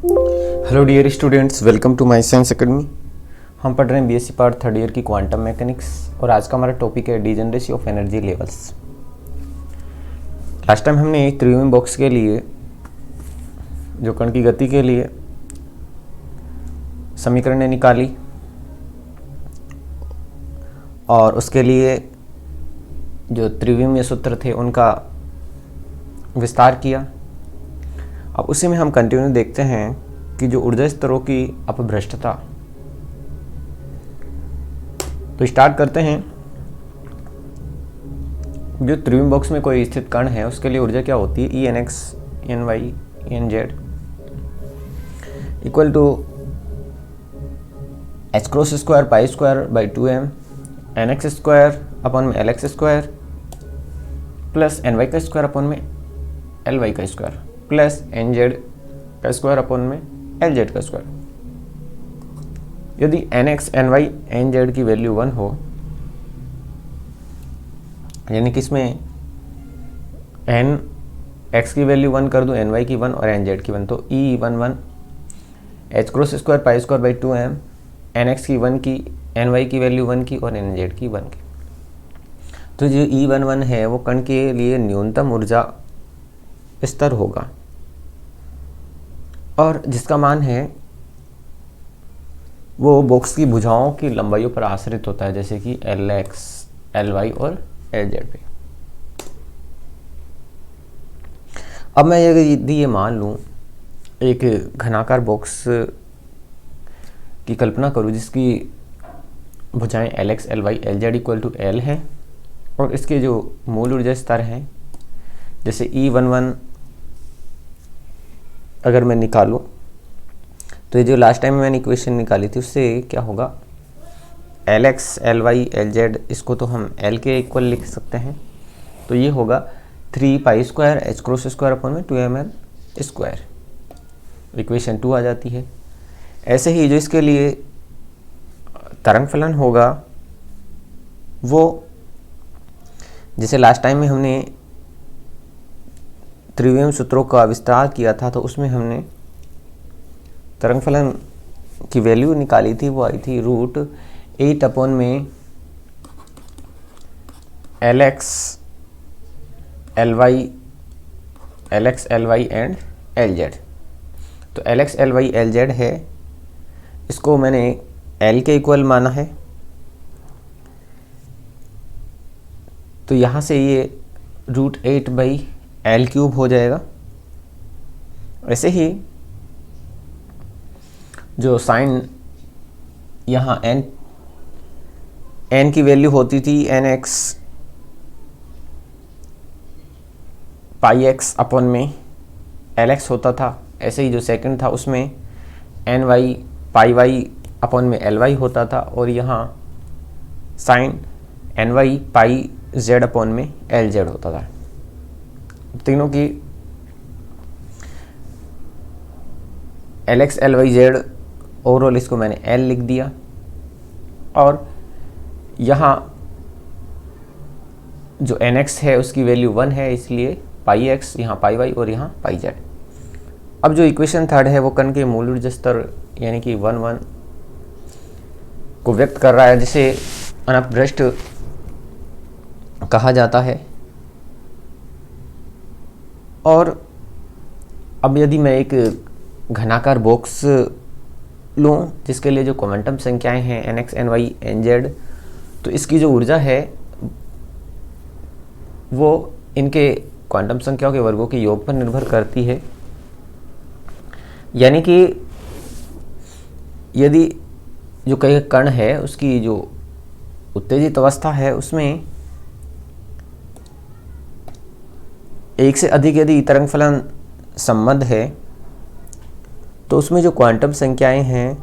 Hello dear students, welcome to my science academy. हम पढ़ रहे हैं बीएससी पार्ट थर्ड ईयर की क्वांटम मैकेनिक्स और आज का हमारा टॉपिक है degeneracy of energy levels. Last time हमने त्रिविम बॉक्स के लिए जो कण की गति के लिए समीकरणें निकाली और उसके लिए जो त्रिविमीय सूत्र थे उनका विस्तार किया। अब उसी में हम कंटिन्यू देखते हैं कि जो ऊर्जा स्तरों की अपभ्रष्टता। तो स्टार्ट करते हैं। जो त्रिविम बॉक्स में कोई स्थित कण है उसके लिए ऊर्जा क्या होती है, E n x N Y N z equal to h cross square pi square by 2m n x square upon में L x square plus n y का स्क्वायर अपॉन में एल वाई का स्क्वायर प्लस एन जेड का square upon में L z का square. यदि n x N Y N z की value 1 हो, यानी कि इसमें एन एक्स की वैल्यू 1 कर दूं, एन वाई की 1 और एन जेड की 1, तो E 1 h cross square pi square by 2m n x की 1 की, एन वाई की वैल्यू 1 की और एन जेड की 1 की। तो जो ई 1 है वो कण के लिए न्यूनतम ऊर्जा स्तर होगा और जिसका मान है वो बॉक्स की भुजाओं की लंबाइयों पर आश्रित होता है, जैसे कि एल एक्स एल वाई और एल जेड पे। अब मैं यदि ये मान लूँ एक घनाकार बॉक्स की कल्पना करूँ जिसकी भुजाएं L X L Y L Z equal to L है और इसके जो मूल ऊर्जा स्तर हैं जैसे ई 1 अगर मैं निकालूं तो ये जो लास्ट टाइम मैंने इक्वेशन निकाली थी उससे क्या होगा, L X L Y L Z इसको तो हम एल के इक्वल लिख सकते हैं, तो ये होगा 3 pi square H cross square upon में 2ml स्क्वायर, इक्वेशन 2 आ जाती है। ऐसे ही जो इसके लिए तरंग फलन होगा वो जैसे लास्ट टाइम में हमने त्रिविम सूत्रों का विस्तार किया था तो उसमें हमने तरंग फलन की वैल्यू निकाली थी, वो आई थी √8 अपॉन में L X L Y and L Z. तो L X L Y L Z है, इसको मैंने एल के इक्वल माना है, तो यहाँ से ये √8 बाई एल क्यूब हो जाएगा। ऐसे ही जो साइन यहाँ एन की वैल्यू होती थी N X pi X upon में एल एक्स होता था, ऐसे ही जो सेकंड था उसमें N Y pi Y upon में एल वाई होता था और यहाँ sine N Y pi Z upon में एल जेड होता था। तीनों की L X L Y Z overall इसको मैंने एल लिख दिया और यहाँ जो एन एक्स है उसकी वैल्यू 1 है, इसलिए पाई एक्स, यहाँ पाई वाई और यहाँ पाई जेड। अब जो इक्वेशन थर्ड है वो कण के मूल ऊर्जा स्तर यानी कि 1 को व्यक्त कर रहा है, जिसे अनपभ्रष्ट कहा जाता है। और अब यदि मैं एक घनाकार बॉक्स लूँ जिसके लिए जो क्वांटम संख्याएं हैं N x N Y N Z, तो इसकी जो ऊर्जा है वो इनके क्वांटम संख्याओं के वर्गों के योग पर निर्भर करती है। यानी कि यदि जो कई कण है उसकी जो उत्तेजित अवस्था है उसमें एक से अधिक यदि तरंग फलन संबद्ध है तो उसमें जो क्वांटम संख्याएं हैं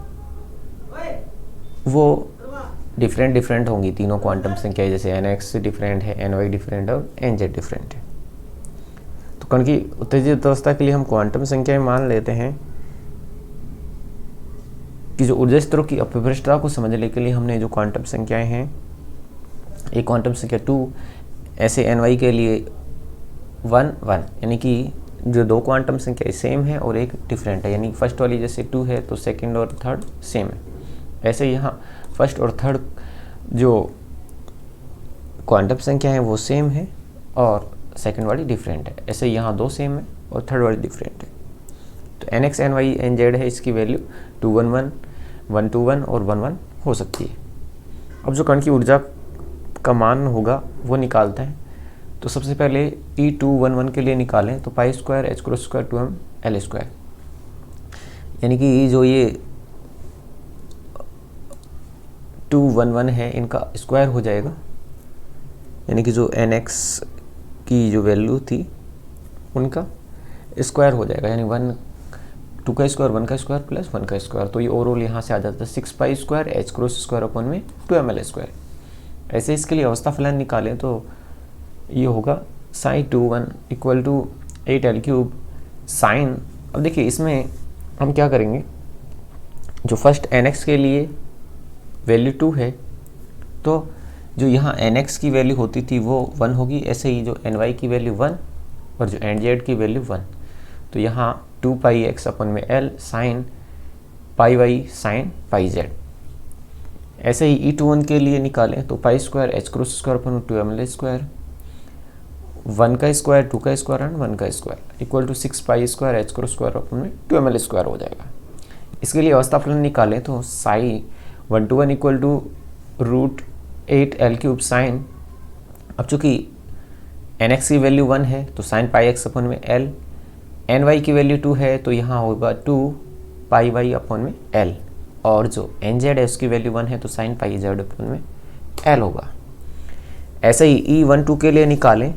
वो डिफरेंट होंगी। तीनों क्वांटम संख्याएं जैसे एन एक्स डिफरेंट है, एन वाई डिफरेंट है और एन जेड डिफरेंट है। तो कण की उत्तेजित अवस्था के लिए हम क्वांटम संख्याएं मान लेते हैं कि जो ऊर्जा स्तरों की अपभ्रष्टता को समझने के लिए हमने जो क्वांटम संख्याएं हैं, एक क्वांटम संख्या 2 ऐसे एन वाई के लिए 1 1 यानी कि जो दो क्वांटम संख्या सेम है और एक डिफरेंट है, यानी फर्स्ट वाली जैसे 2 है तो सेकंड और थर्ड सेम है, ऐसे ही यहाँ फर्स्ट और थर्ड जो क्वांटम संख्या है वो सेम है और सेकंड वाली डिफरेंट है, ऐसे यहाँ दो सेम है और थर्ड वाली डिफरेंट है। तो NX NY NZ है, इसकी वैल्यू 211, 121 और 11 हो सकती है। अब जो कण की ऊर्जा का मान होगा वो निकालते हैं। तो सबसे पहले E211 के लिए निकालें तो पाई square h cross square 2m L square, यानी कि जो ये 211 है इनका स्क्वायर हो जाएगा, यानी कि जो NX की जो वैल्यू थी उनका स्क्वायर हो जाएगा, यानी 2 का स्क्वायर 1 का स्क्वायर प्लस 1 का स्क्वायर, तो ये ओवरऑल यहाँ से आ जाता है 6 pi square h cross square upon में 2m L स्क्वायर। ऐसे इसके लिए अवस्था फलन निकालें तो ये होगा sin21 equal to 8L cube sine. अब देखिए इसमें हम क्या करेंगे, जो फर्स्ट NX के लिए वैल्यू 2 है तो जो यहाँ NX की वैल्यू होती थी वो 1 होगी, ऐसे ही जो NY की वैल्यू 1 और जो NZ की वैल्यू 1, तो यहाँ 2 पाई x अपन में L sine pi y sine pi z। ऐसे ही E21 के लिए निकालें तो पाई square h cross square upon में 2m L स्क्वायर, 1 का स्क्वायर 2 का स्क्वायर एंड 1 का square equal to 6 pi square h cross square upon में 2m L स्क्वायर हो जाएगा। इसके लिए अवस्था फलन निकालें तो psi 121 equal to root 8L cube sine. अब चूँकि NX की वैल्यू 1 है तो साइन पाई x अपन में L, NY की वैल्यू 2 है तो यहाँ होगा 2 पाई y अपन में L, और जो NZ है उसकी वैल्यू 1 है तो साइन पाई z अपन में L होगा। ऐसे ही E12 के लिए निकालें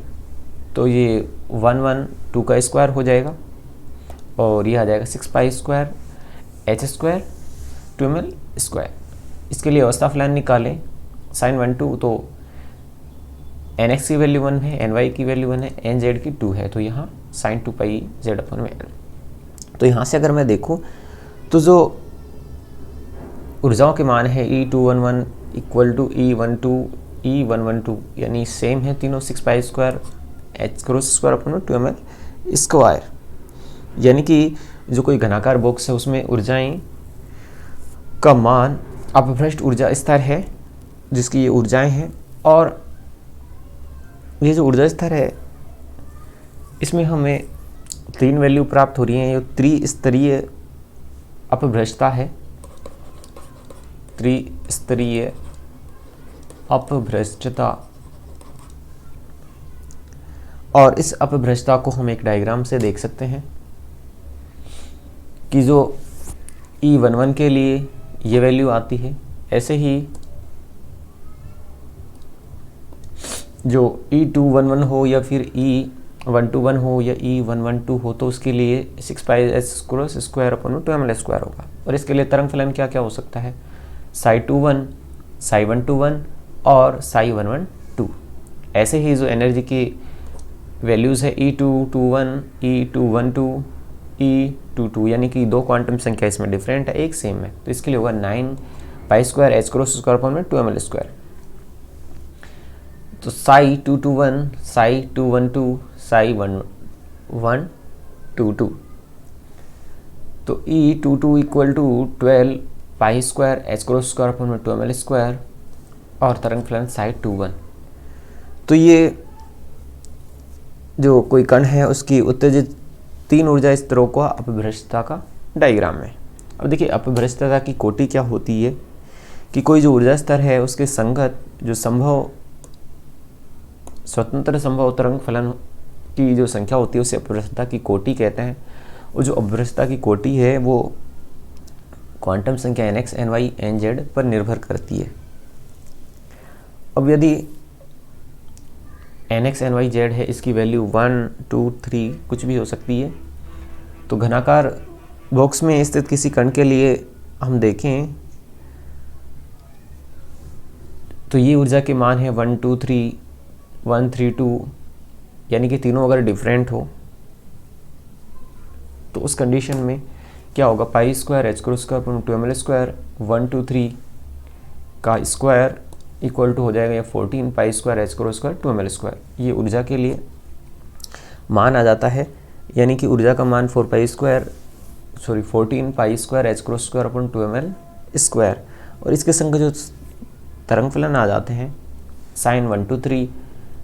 तो ये 112 का स्क्वायर हो जाएगा और ये आ जाएगा 6 pi square h square 2m square. इसके लिए अवस्था फलन निकालें साइन 12, तो NX की वैल्यू 1 है, NY की वैल्यू 1 है, NZ की 2 है, तो यहाँ साइन 2 पाई z अपन में L। तो यहाँ से अगर मैं देखूँ तो जो ऊर्जाओं के मान है E211 इक्वल टू E12 यानी सेम है तीनों, 6 pi square h cross square upon में 2m L स्क्वायर, यानी कि जो कोई घनाकार बॉक्स है उसमें ऊर्जाएं का मान अपभ्रष्ट ऊर्जा स्तर है जिसकी ये ऊर्जाएं हैं, और ये जो ऊर्जा स्तर है इसमें हमें 3 वैल्यू प्राप्त हो रही हैं। ये त्रिस्तरीय अपभ्रष्टता है, त्रिस्तरीय अपभ्रष्टता, और इस अपभ्रष्टता को हम एक डायग्राम से देख सकते हैं कि जो E11 के लिए ये वैल्यू आती है, ऐसे ही जो E211 हो या फिर E121 हो या E112 हो तो उसके लिए 6 पाई h क्रॉस स्क्वायर अपन में 2m L स्क्वायर होगा। और इसके लिए तरंग फलन क्या क्या हो सकता है, psi21, psi121 और psi112। ऐसे ही जो एनर्जी की वैल्यूज़ है E221, E212, E22, यानी कि दो क्वांटम संख्या इसमें डिफरेंट है, एक सेम है, तो इसके लिए होगा 9 पाई square h cross square upon में 2m L स्क्वायर। तो psi221, psi212, psi122, तो E22 equal to 12 pi square h cross square upon में 2m L स्क्वायर और तरंग फलन psi21। तो ये जो कोई कण है उसकी उत्तेजित 3 ऊर्जा स्तरों का अपभ्रष्टता का डायग्राम है। अब देखिए अपभ्रष्टता की कोटि क्या होती है कि कोई जो ऊर्जा स्तर है उसके संगत जो स्वतंत्र संभव तरंग फलन की जो संख्या होती है उसे अपभ्रष्टता की कोटि कहते हैं। और जो अपभ्रष्टता की कोटि है वो क्वांटम संख्या NX, NY, NZ पर निर्भर करती है। अब यदि NX, NY, Z है, इसकी वैल्यू 1, 2, 3 कुछ भी हो सकती है, तो घनाकार बॉक्स में स्थित किसी कण के लिए हम देखें तो ये ऊर्जा के मान है 1, 2, 3, 1, 3, 2, यानी कि तीनों अगर डिफरेंट हो तो उस कंडीशन में क्या होगा, पाई स्क्वायर h क्रॉस स्क्वायर पर 2m L स्क्वायर 1, 2, 3 का स्क्वायर इक्वल टू हो जाएगा या 14 पाई square h cross square 2m L square. ये ऊर्जा के लिए मान आ जाता है यानी कि ऊर्जा का मान 14 pi square H cross square अपन 2ml स्क्वायर, और इसके संग जो तरंग फलन आ जाते हैं साइन 123,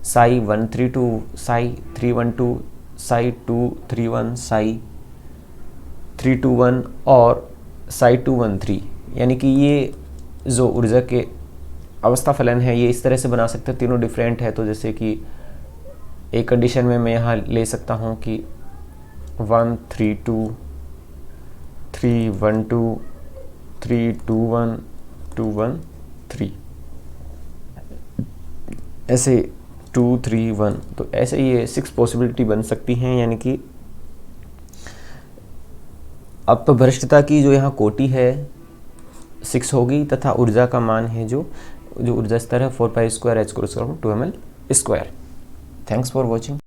साई 132, साई 312, साई 231, साई 321 और साई 213, यानी कि ये जो ऊर्जा के अवस्था फलन है ये इस तरह से बना सकते हैं, तीनों डिफरेंट है। तो जैसे कि एक कंडीशन में मैं यहाँ ले सकता हूँ कि 132, 312, 321, 213, ऐसे 231, तो ऐसे ये 6 पॉसिबिलिटी बन सकती हैं। यानी कि अपभ्रष्टता की जो यहाँ कोटि है 6 होगी, तथा ऊर्जा का मान है जो ऊर्जा स्तर है 4 pi square H cross square 2ml square. Thanks for watching.